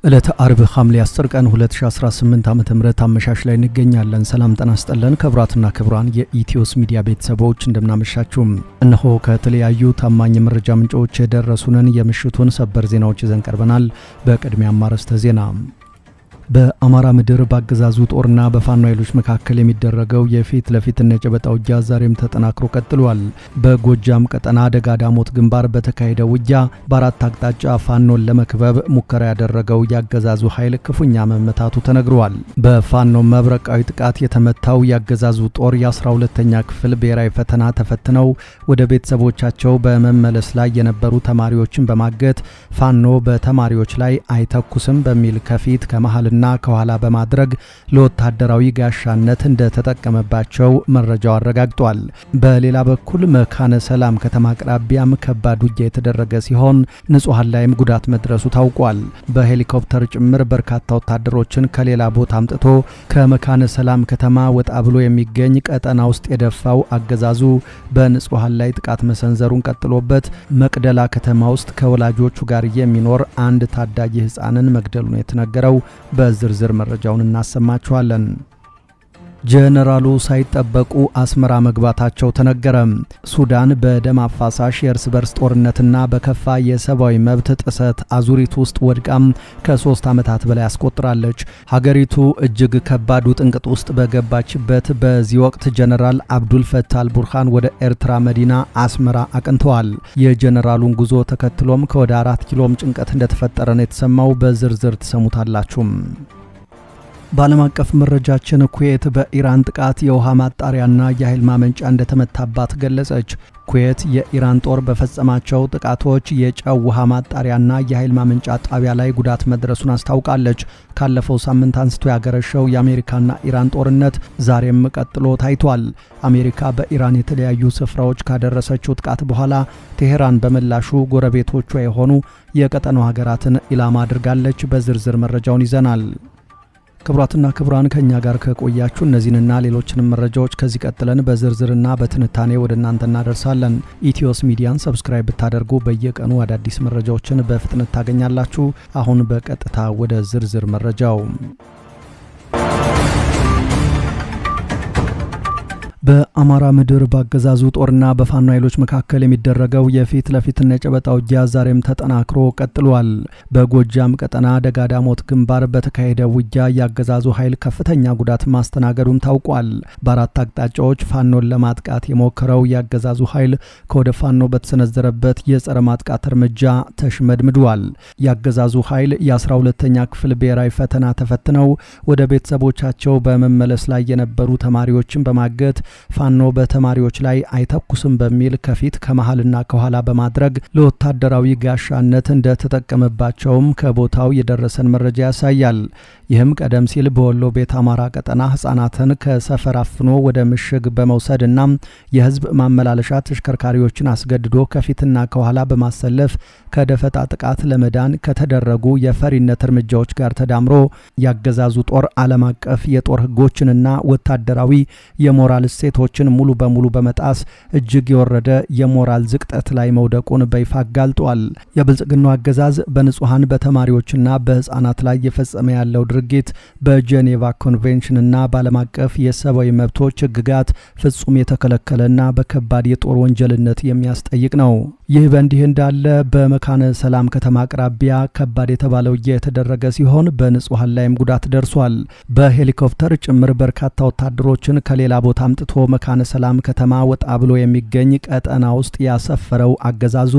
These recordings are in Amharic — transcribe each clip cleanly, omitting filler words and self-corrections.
ዕለተ አርብ ሐምሌ 10 ቀን 2018 ዓ.ም አመሻሽ ላይ እንገኛለን። ሰላም ጤና ይስጥልን ክቡራትና ክቡራን የኢትዮስ ሚዲያ ቤተሰቦች እንደምናመሻችሁ። እነሆ ከተለያዩ ታማኝ መረጃ ምንጮች የደረሱንን የምሽቱን ሰበር ዜናዎች ይዘን ቀርበናል። በቅድሚያ አርዕስተ ዜና። በአማራ ምድር በአገዛዙ ጦርና በፋኖ ኃይሎች መካከል የሚደረገው የፊት ለፊት የጨበጣ ውጊያ ዛሬም ተጠናክሮ ቀጥሏል። በጎጃም ቀጠና ደጋዳሞት ግንባር በተካሄደው ውጊያ በአራት አቅጣጫ ፋኖን ለመክበብ ሙከራ ያደረገው ያገዛዙ ኃይል ክፉኛ መመታቱ ተነግሯል። በፋኖ መብረቃዊ ጥቃት የተመታው ያገዛዙ ጦር የ12ኛ ክፍል ብሔራዊ ፈተና ተፈትነው ወደ ቤተሰቦቻቸው በመመለስ ላይ የነበሩ ተማሪዎችን በማገት ፋኖ በተማሪዎች ላይ አይተኩስም በሚል ከፊት ከመሃል እና ከኋላ በማድረግ ለወታደራዊ ጋሻነት እንደተጠቀመባቸው መረጃው አረጋግጧል። በሌላ በኩል መካነ ሰላም ከተማ አቅራቢያም ከባድ ውጊያ የተደረገ ሲሆን ንጹሃን ላይም ጉዳት መድረሱ ታውቋል። በሄሊኮፕተር ጭምር በርካታ ወታደሮችን ከሌላ ቦታ አምጥቶ ከመካነ ሰላም ከተማ ወጣ ብሎ የሚገኝ ቀጠና ውስጥ የደፋው አገዛዙ በንጹሃን ላይ ጥቃት መሰንዘሩን ቀጥሎበት መቅደላ ከተማ ውስጥ ከወላጆቹ ጋር የሚኖር አንድ ታዳጊ ሕፃንን መግደሉ ነው የተነገረው። በዝርዝር መረጃውን እናሰማችኋለን። ጀነራሉ ሳይጠበቁ አስመራ መግባታቸው ተነገረ። ሱዳን በደም አፋሳሽ የእርስ በርስ ጦርነትና በከፋ የሰብአዊ መብት ጥሰት አዙሪት ውስጥ ወድቃም ከ3 ዓመታት በላይ አስቆጥራለች። ሀገሪቱ እጅግ ከባድ ውጥንቅጥ ውስጥ በገባችበት በዚህ ወቅት ጀነራል አብዱል ፈታህ አልቡርሃን ወደ ኤርትራ መዲና አስመራ አቅንተዋል። የጀነራሉን ጉዞ ተከትሎም ከወደ 4 ኪሎም ጭንቀት እንደተፈጠረ ነው የተሰማው። በዝርዝር ትሰሙታላችሁ። በዓለም አቀፍ መረጃችን ኩዌት በኢራን ጥቃት የውሃ ማጣሪያና የኃይል ማመንጫ እንደተመታባት ገለጸች። ኩዌት የኢራን ጦር በፈጸማቸው ጥቃቶች የጨው ውሃ ማጣሪያና የኃይል ማመንጫ ጣቢያ ላይ ጉዳት መድረሱን አስታውቃለች። ካለፈው ሳምንት አንስቶ ያገረሸው የአሜሪካና ኢራን ጦርነት ዛሬም ቀጥሎ ታይቷል። አሜሪካ በኢራን የተለያዩ ስፍራዎች ካደረሰችው ጥቃት በኋላ ቴሄራን በምላሹ ጎረቤቶቿ የሆኑ የቀጠናው ሀገራትን ኢላማ አድርጋለች። በዝርዝር መረጃውን ይዘናል። ክቡራትና ክቡራን ከኛ ጋር ከቆያችሁ እነዚህንና ሌሎችንም መረጃዎች ከዚህ ቀጥለን በዝርዝርና በትንታኔ ወደ እናንተ እናደርሳለን። ኢትዮስ ሚዲያን ሰብስክራይብ ብታደርጉ በየቀኑ አዳዲስ መረጃዎችን በፍጥነት ታገኛላችሁ። አሁን በቀጥታ ወደ ዝርዝር መረጃው። በአማራ ምድር በአገዛዙ ጦርና በፋኖ ኃይሎች መካከል የሚደረገው የፊት ለፊት የጨበጣ ውጊያ ዛሬም ተጠናክሮ ቀጥሏል። በጎጃም ቀጠና ደጋዳሞት ግንባር በተካሄደ ውጊያ ያገዛዙ ኃይል ከፍተኛ ጉዳት ማስተናገዱን ታውቋል። በአራት አቅጣጫዎች ፋኖን ለማጥቃት የሞከረው ያገዛዙ ኃይል ከወደ ፋኖ በተሰነዘረበት የጸረ ማጥቃት እርምጃ ተሽመድምዷል። ያገዛዙ ኃይል የ12ኛ ክፍል ብሔራዊ ፈተና ተፈትነው ወደ ቤተሰቦቻቸው በመመለስ ላይ የነበሩ ተማሪዎችን በማገት ፋኖ በተማሪዎች ላይ አይተኩስም በሚል ከፊት ከመሃልና ከኋላ በማድረግ ለወታደራዊ ጋሻነት እንደተጠቀመባቸውም ከቦታው የደረሰን መረጃ ያሳያል። ይህም ቀደም ሲል በወሎ ቤት አማራ ቀጠና ህፃናትን ከሰፈር አፍኖ ወደ ምሽግ በመውሰድና የህዝብ ማመላለሻ ተሽከርካሪዎችን አስገድዶ ከፊትና ከኋላ በማሰለፍ ከደፈጣ ጥቃት ለመዳን ከተደረጉ የፈሪነት እርምጃዎች ጋር ተዳምሮ ያገዛዙ ጦር ዓለም አቀፍ የጦር ህጎችንና ወታደራዊ የሞራል ሴቶችን ሙሉ በሙሉ በመጣስ እጅግ የወረደ የሞራል ዝቅጠት ላይ መውደቁን በይፋ አጋልጧል። የብልጽግናው አገዛዝ በንጹሃን በተማሪዎችና በህፃናት ላይ የፈጸመ ያለው ድርጊት በጄኔቫ ኮንቬንሽንና በዓለም አቀፍ የሰብአዊ መብቶች ህግጋት ፍጹም የተከለከለና በከባድ የጦር ወንጀልነት የሚያስጠይቅ ነው። ይህ በእንዲህ እንዳለ በመካነ ሰላም ከተማ አቅራቢያ ከባድ የተባለ ውጊያ የተደረገ ሲሆን በንጹሃን ላይም ጉዳት ደርሷል። በሄሊኮፕተር ጭምር በርካታ ወታደሮችን ከሌላ ቦታ አምጥቶ መካነ ሰላም ከተማ ወጣ ብሎ የሚገኝ ቀጠና ውስጥ ያሰፈረው አገዛዙ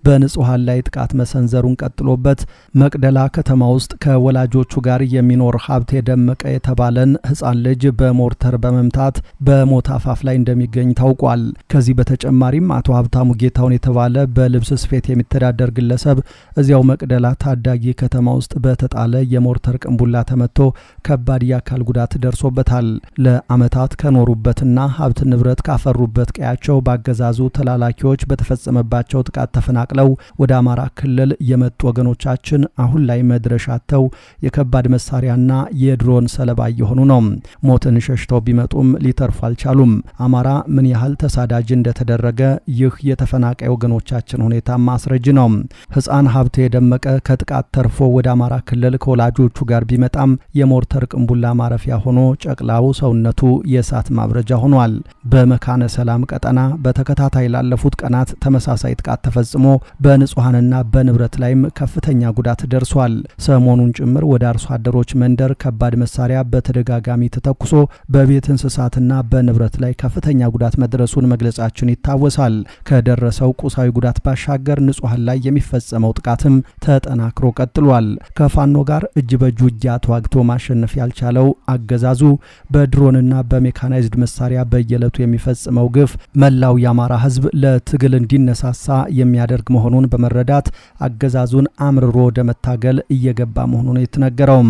በንጹሃን ላይ ጥቃት መሰንዘሩን ቀጥሎበት መቅደላ ከተማ ውስጥ ከወላጆቹ ጋር የሚኖር ሀብት የደመቀ የተባለን ህፃን ልጅ በሞርተር በመምታት በሞት አፋፍ ላይ እንደሚገኝ ታውቋል። ከዚህ በተጨማሪም አቶ ሀብታሙ ጌታውን የተባለ በልብስ ስፌት የሚተዳደር ግለሰብ እዚያው መቅደላ ታዳጊ ከተማ ውስጥ በተጣለ የሞርተር ቅንቡላ ተመቶ ከባድ የአካል ጉዳት ደርሶበታል። ለአመታት ከኖሩበትና ሀብት ንብረት ካፈሩበት ቀያቸው ባገዛዙ ተላላኪዎች በተፈጸመባቸው ጥቃት ተፈናቅለው ወደ አማራ ክልል የመጡ ወገኖቻችን አሁን ላይ መድረሻተው የከባድ መሳሪያና የድሮን ሰለባ እየሆኑ ነው። ሞትን ሸሽተው ቢመጡም ሊተርፉ አልቻሉም። አማራ ምን ያህል ተሳዳጅ እንደተደረገ ይህ የተፈናቃይ ወገኖች የወንድሞቻችን ሁኔታ ማስረጅ ነው። ሕፃን ሀብቴ ደመቀ ከጥቃት ተርፎ ወደ አማራ ክልል ከወላጆቹ ጋር ቢመጣም የሞርተር ቅንቡላ ማረፊያ ሆኖ ጨቅላው ሰውነቱ የእሳት ማብረጃ ሆኗል። በመካነ ሰላም ቀጠና በተከታታይ ላለፉት ቀናት ተመሳሳይ ጥቃት ተፈጽሞ በንጹሃንና በንብረት ላይም ከፍተኛ ጉዳት ደርሷል። ሰሞኑን ጭምር ወደ አርሶ አደሮች መንደር ከባድ መሳሪያ በተደጋጋሚ ተተኩሶ በቤት እንስሳትና በንብረት ላይ ከፍተኛ ጉዳት መድረሱን መግለጻችን ይታወሳል። ከደረሰው ቁሳዊ ጉዳት ባሻገር ንጹሃን ላይ የሚፈጸመው ጥቃትም ተጠናክሮ ቀጥሏል። ከፋኖ ጋር እጅ በእጅ ውጊያ ተዋግቶ ማሸነፍ ያልቻለው አገዛዙ በድሮንና በሜካናይዝድ መሳሪያ በየዕለቱ የሚፈጽመው ግፍ መላው የአማራ ሕዝብ ለትግል እንዲነሳሳ የሚያደርግ መሆኑን በመረዳት አገዛዙን አምርሮ ወደ መታገል እየገባ መሆኑን የተነገረው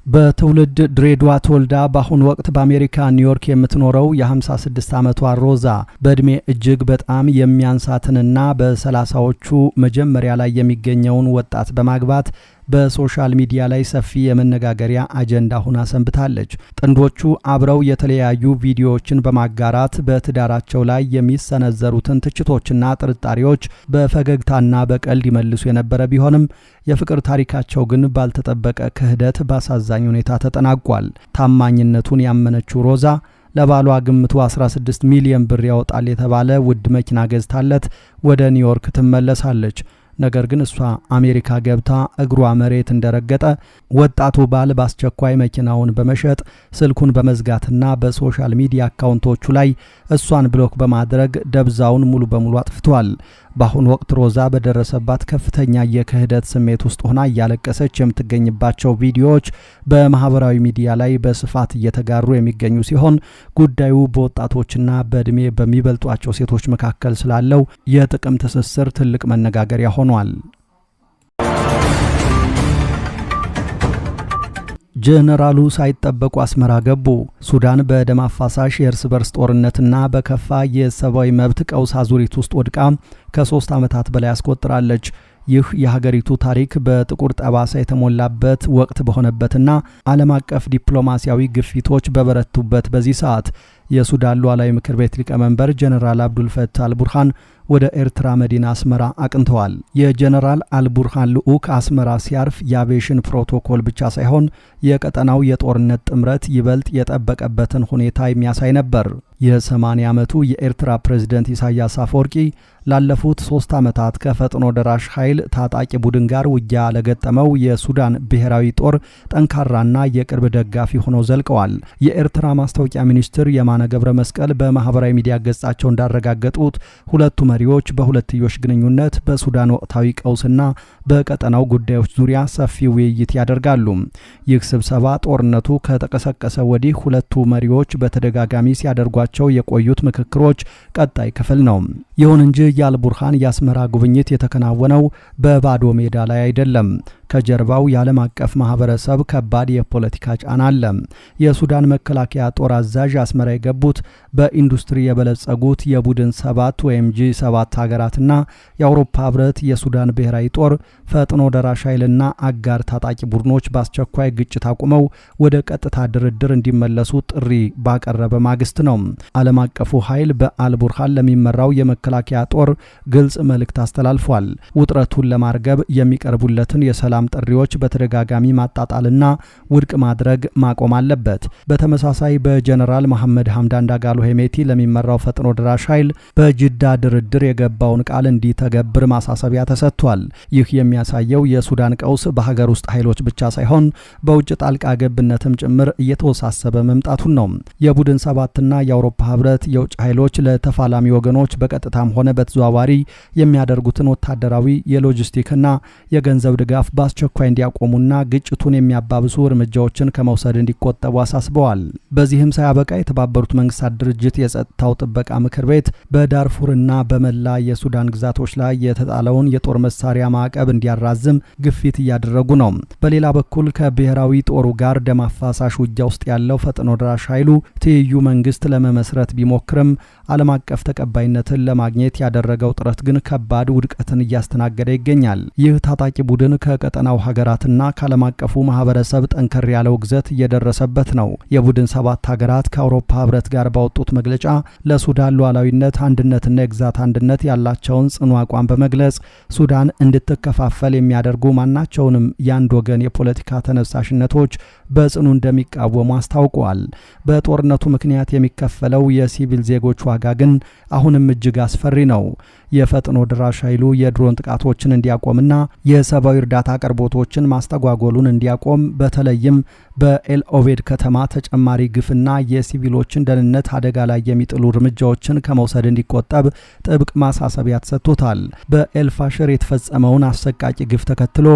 በትውልድ ድሬዳዋ ተወልዳ በአሁኑ ወቅት በአሜሪካ ኒውዮርክ የምትኖረው የ56 ዓመቷ ሮዛ በእድሜ እጅግ በጣም የሚያንሳትንና በ30ዎቹ መጀመሪያ ላይ የሚገኘውን ወጣት በማግባት በሶሻል ሚዲያ ላይ ሰፊ የመነጋገሪያ አጀንዳ ሆና ሰንብታለች። ጥንዶቹ አብረው የተለያዩ ቪዲዮዎችን በማጋራት በትዳራቸው ላይ የሚሰነዘሩትን ትችቶችና ጥርጣሬዎች በፈገግታና በቀልድ ይመልሱ የነበረ ቢሆንም የፍቅር ታሪካቸው ግን ባልተጠበቀ ክህደት በአሳዛኝ ሁኔታ ተጠናቋል። ታማኝነቱን ያመነችው ሮዛ ለባሏ ግምቱ 16 ሚሊዮን ብር ያወጣል የተባለ ውድ መኪና ገዝታለት ወደ ኒውዮርክ ትመለሳለች። ነገር ግን እሷ አሜሪካ ገብታ እግሯ መሬት እንደረገጠ ወጣቱ ባል በአስቸኳይ መኪናውን በመሸጥ ስልኩን በመዝጋትና በሶሻል ሚዲያ አካውንቶቹ ላይ እሷን ብሎክ በማድረግ ደብዛውን ሙሉ በሙሉ አጥፍቷል። በአሁኑ ወቅት ሮዛ በደረሰባት ከፍተኛ የክህደት ስሜት ውስጥ ሆና እያለቀሰች የምትገኝባቸው ቪዲዮዎች በማህበራዊ ሚዲያ ላይ በስፋት እየተጋሩ የሚገኙ ሲሆን ጉዳዩ በወጣቶችና በእድሜ በሚበልጧቸው ሴቶች መካከል ስላለው የጥቅም ትስስር ትልቅ መነጋገሪያ ሆኗል። ጀነራሉ ሳይጠበቁ አስመራ ገቡ። ሱዳን በደም አፋሳሽ የእርስ በርስ ጦርነትና በከፋ የሰብአዊ መብት ቀውስ አዙሪት ውስጥ ወድቃ ከ3 ዓመታት በላይ አስቆጥራለች። ይህ የሀገሪቱ ታሪክ በጥቁር ጠባሳ የተሞላበት ወቅት በሆነበትና ዓለም አቀፍ ዲፕሎማሲያዊ ግፊቶች በበረቱበት በዚህ ሰዓት የሱዳን ሉዓላዊ ምክር ቤት ሊቀመንበር ጀነራል አብዱል ፈታህ አልቡርሃን ወደ ኤርትራ መዲና አስመራ አቅንተዋል። የጀነራል አልቡርሃን ልዑክ አስመራ ሲያርፍ የአቪዬሽን ፕሮቶኮል ብቻ ሳይሆን የቀጠናው የጦርነት ጥምረት ይበልጥ የጠበቀበትን ሁኔታ የሚያሳይ ነበር። የ80 ዓመቱ የኤርትራ ፕሬዝደንት ኢሳያስ አፈወርቂ ላለፉት 3 ዓመታት ከፈጥኖ ደራሽ ኃይል ታጣቂ ቡድን ጋር ውጊያ ለገጠመው የሱዳን ብሔራዊ ጦር ጠንካራና የቅርብ ደጋፊ ሆነው ዘልቀዋል። የኤርትራ ማስታወቂያ ሚኒስትር የማነ ገብረ መስቀል በማህበራዊ ሚዲያ ገጻቸው እንዳረጋገጡት ሁለቱ መሪዎች በሁለትዮሽ ግንኙነት በሱዳን ወቅታዊ ቀውስና በቀጠናው ጉዳዮች ዙሪያ ሰፊ ውይይት ያደርጋሉ። ይህ ስብሰባ ጦርነቱ ከተቀሰቀሰ ወዲህ ሁለቱ መሪዎች በተደጋጋሚ ሲያደርጓቸው የቆዩት ምክክሮች ቀጣይ ክፍል ነው። ይሁን እንጂ የአልቡርሃን የአስመራ ጉብኝት የተከናወነው በባዶ ሜዳ ላይ አይደለም። ከጀርባው የዓለም አቀፍ ማህበረሰብ ከባድ የፖለቲካ ጫና አለ። የሱዳን መከላከያ ጦር አዛዥ አስመራ የገቡት በኢንዱስትሪ የበለጸጉት የቡድን 7 ወይም G7 ሀገራትና የአውሮፓ ህብረት የሱዳን ብሔራዊ ጦር ፈጥኖ ደራሽ ኃይልና አጋር ታጣቂ ቡድኖች በአስቸኳይ ግጭት አቁመው ወደ ቀጥታ ድርድር እንዲመለሱ ጥሪ ባቀረበ ማግስት ነው። ዓለም አቀፉ ኃይል በአልቡርሃን ለሚመራው የመከላከያ ጦር ግልጽ መልእክት አስተላልፏል። ውጥረቱን ለማርገብ የሚቀርቡለትን የሰላም ጥሪዎች በተደጋጋሚ ማጣጣልና ውድቅ ማድረግ ማቆም አለበት። በተመሳሳይ በጀነራል መሐመድ ሐምዳን ዳጋሎ ሄሜቲ ለሚመራው ፈጥኖ ደራሽ ኃይል በጅዳ ድርድር የገባውን ቃል እንዲተገብር ማሳሰቢያ ተሰጥቷል። ይህ የሚያሳየው የሱዳን ቀውስ በሀገር ውስጥ ኃይሎች ብቻ ሳይሆን በውጭ ጣልቃ ገብነትም ጭምር እየተወሳሰበ መምጣቱን ነው። የቡድን 7ና የአውሮፓ ህብረት የውጭ ኃይሎች ለተፋላሚ ወገኖች በቀጥታም ሆነ በተዘዋዋሪ የሚያደርጉትን ወታደራዊ የሎጂስቲክና የገንዘብ ድጋፍ በአስቸኳይ እንዲያቆሙና ግጭቱን የሚያባብሱ እርምጃዎችን ከመውሰድ እንዲቆጠቡ አሳስበዋል። በዚህም ሳያበቃ የተባበሩት መንግስታት ድርጅት የጸጥታው ጥበቃ ምክር ቤት በዳርፉርና በመላ የሱዳን ግዛቶች ላይ የተጣለውን የጦር መሳሪያ ማዕቀብ እንዲያራዝም ግፊት እያደረጉ ነው። በሌላ በኩል ከብሔራዊ ጦሩ ጋር ደም አፋሳሽ ውጊያ ውስጥ ያለው ፈጥኖ ደራሽ ኃይሉ ትይዩ መንግስት ለመመስረት ቢሞክርም ዓለም አቀፍ ተቀባይነትን ለማግኘት ያደረገው ጥረት ግን ከባድ ውድቀትን እያስተናገደ ይገኛል። ይህ ታጣቂ ቡድን ከቀጠናው ከቀጠናው ሀገራትና ከዓለም አቀፉ ማህበረሰብ ጠንከር ያለው ግዘት እየደረሰበት ነው። የቡድን 7 ሀገራት ከአውሮፓ ህብረት ጋር ባወጡት መግለጫ ለሱዳን ሉዓላዊነት፣ አንድነትና የግዛት አንድነት ያላቸውን ጽኑ አቋም በመግለጽ ሱዳን እንድትከፋፈል የሚያደርጉ ማናቸውንም የአንድ ወገን የፖለቲካ ተነሳሽነቶች በጽኑ እንደሚቃወሙ አስታውቀዋል። በጦርነቱ ምክንያት የሚከፈለው የሲቪል ዜጎች ዋጋ ግን አሁንም እጅግ አስፈሪ ነው። የፈጥኖ ድራሽ ኃይሉ የድሮን ጥቃቶችን እንዲያቆምና የሰብአዊ እርዳታ አቅርቦቶችን ማስተጓጎሉን እንዲያቆም በተለይም በኤል ኦቤድ ከተማ ተጨማሪ ግፍና የሲቪሎችን ደህንነት አደጋ ላይ የሚጥሉ እርምጃዎችን ከመውሰድ እንዲቆጠብ ጥብቅ ማሳሰቢያ ተሰጥቶታል። በኤልፋሽር የተፈጸመውን አሰቃቂ ግፍ ተከትሎ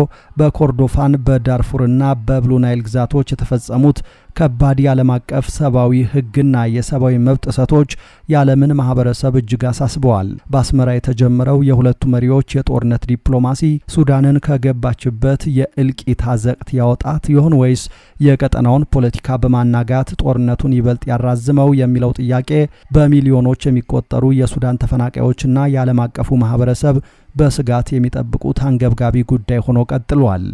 በኮርዶፋን በዳርፉርና በብሉ ናይል ግዛቶች የተፈጸሙት ከባድ የዓለም አቀፍ ሰብአዊ ሕግና የሰብአዊ መብት ጥሰቶች የዓለምን ማህበረሰብ እጅግ አሳስበዋል። በአስመራ የተጀመረው የሁለቱ መሪዎች የጦርነት ዲፕሎማሲ ሱዳንን ከገባችበት የእልቂት አዘቅት ያወጣት ይሆን ወይስ የቀጠናውን ፖለቲካ በማናጋት ጦርነቱን ይበልጥ ያራዝመው የሚለው ጥያቄ በሚሊዮኖች የሚቆጠሩ የሱዳን ተፈናቃዮችና የዓለም አቀፉ ማህበረሰብ በስጋት የሚጠብቁት አንገብጋቢ ጉዳይ ሆኖ ቀጥሏል።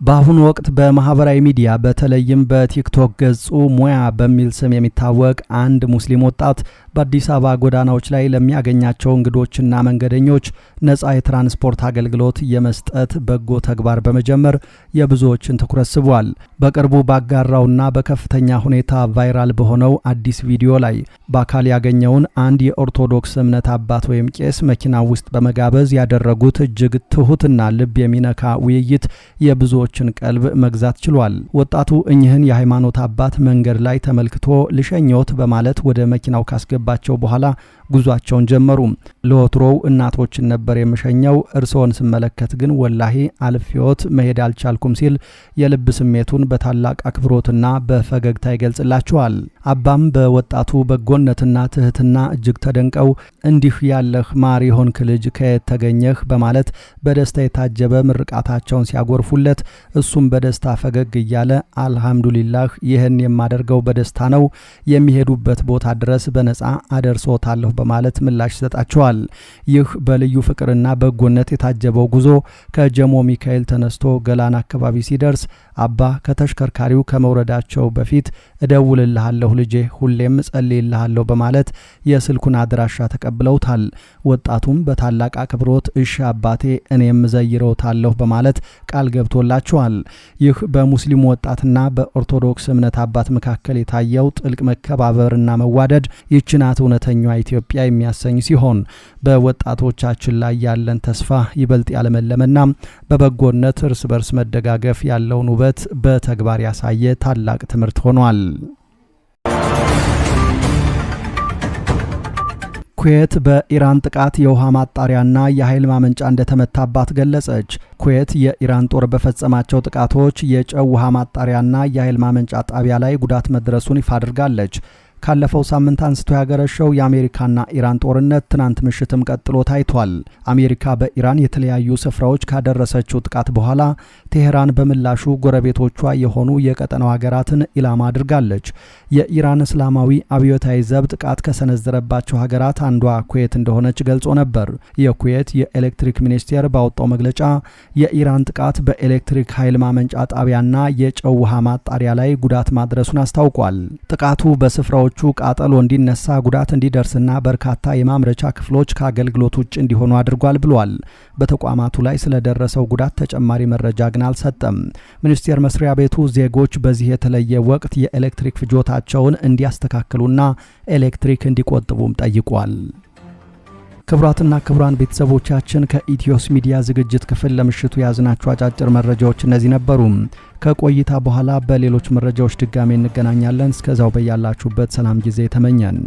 በአሁኑ ወቅት በማህበራዊ ሚዲያ በተለይም በቲክቶክ ገጹ ሙያ በሚል ስም የሚታወቅ አንድ ሙስሊም ወጣት በአዲስ አበባ ጎዳናዎች ላይ ለሚያገኛቸው እንግዶችና መንገደኞች ነፃ የትራንስፖርት አገልግሎት የመስጠት በጎ ተግባር በመጀመር የብዙዎችን ትኩረት ስቧል። በቅርቡ ባጋራውና በከፍተኛ ሁኔታ ቫይራል በሆነው አዲስ ቪዲዮ ላይ በአካል ያገኘውን አንድ የኦርቶዶክስ እምነት አባት ወይም ቄስ መኪና ውስጥ በመጋበዝ ያደረጉት እጅግ ትሁትና ልብ የሚነካ ውይይት የብዙዎችን ቀልብ መግዛት ችሏል። ወጣቱ እኚህን የሃይማኖት አባት መንገድ ላይ ተመልክቶ ልሸኞት በማለት ወደ መኪናው ካስገባቸው በኋላ ጉዟቸውን ጀመሩ። ለወትሮው እናቶችን ነበር የምሸኘው፣ እርስዎን ስመለከት ግን ወላሂ አልፌዎት መሄድ አልቻልኩም ሲል የልብ ስሜቱን በታላቅ አክብሮትና በፈገግታ ይገልጽላቸዋል። አባም በወጣቱ በጎነትና ትህትና እጅግ ተደንቀው እንዲህ ያለህ ማር የሆንክ ልጅ ከየት ተገኘህ በማለት በደስታ የታጀበ ምርቃታቸውን ሲያጎርፉለት እሱም በደስታ ፈገግ እያለ አልሐምዱሊላህ ይህን የማደርገው በደስታ ነው፣ የሚሄዱበት ቦታ ድረስ በነፃ አደርሶታለሁ በማለት ምላሽ ይሰጣቸዋል። ይህ በልዩ ፍቅርና በጎነት የታጀበው ጉዞ ከጀሞ ሚካኤል ተነስቶ ገላን አካባቢ ሲደርስ አባ ከተሽከርካሪው ከመውረዳቸው በፊት እደውልልሃለሁ ልጄ፣ ሁሌም ጸልይልሃለሁ በማለት የስልኩን አድራሻ ተቀብለውታል። ወጣቱም በታላቅ አክብሮት እሺ አባቴ እኔም ዘይረውታለሁ በማለት ቃል ገብቶላቸዋል። ይህ በሙስሊሙ ወጣትና በኦርቶዶክስ እምነት አባት መካከል የታየው ጥልቅ መከባበርና መዋደድ ይችናት እውነተኛዋ ኢትዮጵያ የሚያሰኝ ሲሆን በወጣቶቻችን ላይ ያለን ተስፋ ይበልጥ ያለመለመና በበጎነት እርስ በርስ መደጋገፍ ያለውን ውበት በተግባር ያሳየ ታላቅ ትምህርት ሆኗል። ኩዌት በኢራን ጥቃት የውሃ ማጣሪያና የኃይል ማመንጫ እንደተመታባት ገለጸች። ኩዌት የኢራን ጦር በፈጸማቸው ጥቃቶች የጨው ውሃ ማጣሪያና የኃይል ማመንጫ ጣቢያ ላይ ጉዳት መድረሱን ይፋ አድርጋለች። ካለፈው ሳምንት አንስቶ ያገረሸው የአሜሪካና ኢራን ጦርነት ትናንት ምሽትም ቀጥሎ ታይቷል። አሜሪካ በኢራን የተለያዩ ስፍራዎች ካደረሰችው ጥቃት በኋላ ቴሄራን በምላሹ ጎረቤቶቿ የሆኑ የቀጠናው ሀገራትን ኢላማ አድርጋለች። የኢራን እስላማዊ አብዮታዊ ዘብ ጥቃት ከሰነዘረባቸው ሀገራት አንዷ ኩዌት እንደሆነች ገልጾ ነበር። የኩዌት የኤሌክትሪክ ሚኒስቴር ባወጣው መግለጫ የኢራን ጥቃት በኤሌክትሪክ ኃይል ማመንጫ ጣቢያና የጨው ውሃ ማጣሪያ ላይ ጉዳት ማድረሱን አስታውቋል። ጥቃቱ በስፍራው ቃጠሎ እንዲነሳ ጉዳት እንዲደርስና በርካታ የማምረቻ ክፍሎች ከአገልግሎት ውጭ እንዲሆኑ አድርጓል ብሏል። በተቋማቱ ላይ ስለደረሰው ጉዳት ተጨማሪ መረጃ ግን አልሰጠም። ሚኒስቴር መስሪያ ቤቱ ዜጎች በዚህ የተለየ ወቅት የኤሌክትሪክ ፍጆታቸውን እንዲያስተካክሉና ኤሌክትሪክ እንዲቆጥቡም ጠይቋል። ክቡራትና ክቡራን ቤተሰቦቻችን ከኢትዮስ ሚዲያ ዝግጅት ክፍል ለምሽቱ ያዝናቸው አጫጭር መረጃዎች እነዚህ ነበሩ። ከቆይታ በኋላ በሌሎች መረጃዎች ድጋሜ እንገናኛለን። እስከዛው በያላችሁበት ሰላም ጊዜ ተመኘን።